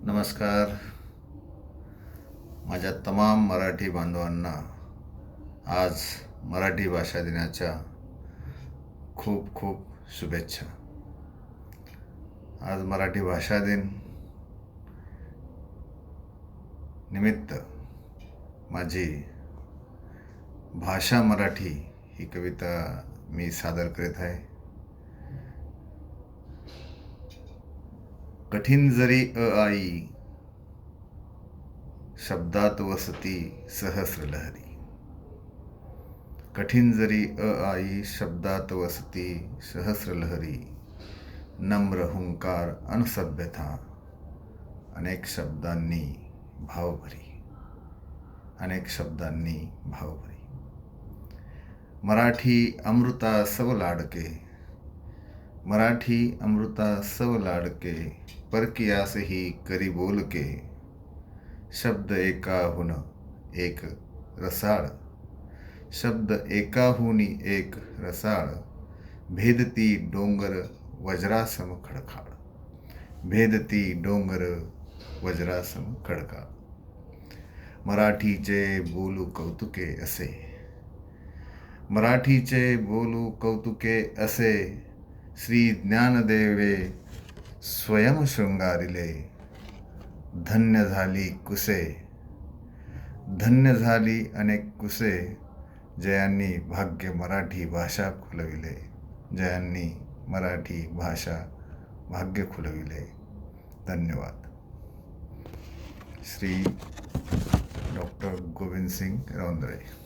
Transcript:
नमस्कार. माझ्या तमाम मराठी बांधवांना आज मराठी भाषा दिनाच्या खूप खूप शुभेच्छा. आज मराठी भाषा दिन निमित्त माझी भाषा मराठी ही कविता मी सादर करीत आहे. कठीण जरी आई शब्दात वसती सहस्र लहरी. कठीण जरी आई शब्दात वसती सहस्र लहरी. नम्र हुंकार अनुसभ्यता अनेक शब्दांनी भावभरी. अनेक शब्दांनी भावभरी. मराठी अमृता सव लाडके. मराठी अमृता सव लाडके. परकियासही करी बोलके. शब्द एकाहून एक रसाळ. शब्द एकाहूनी एक रसाळ. भेदती डोंगर वज्रासम खडकाळ. भेदती डोंगर वज्रासम खडकाळ. मराठीचे बोलू कौतुके असे. मराठीचे बोलू कौतुके असे. श्री ज्ञानदेवे स्वयं शृंगारिले. धन्य झाली कुसे. धन्य झाली अनेक कुसे. जयांनी भाग्य मराठी भाषा खुलविले. जयांनी मराठी भाषा भाग्य खुलविले. धन्यवाद. श्री डॉक्टर गोविंद सिंग रौंदळे.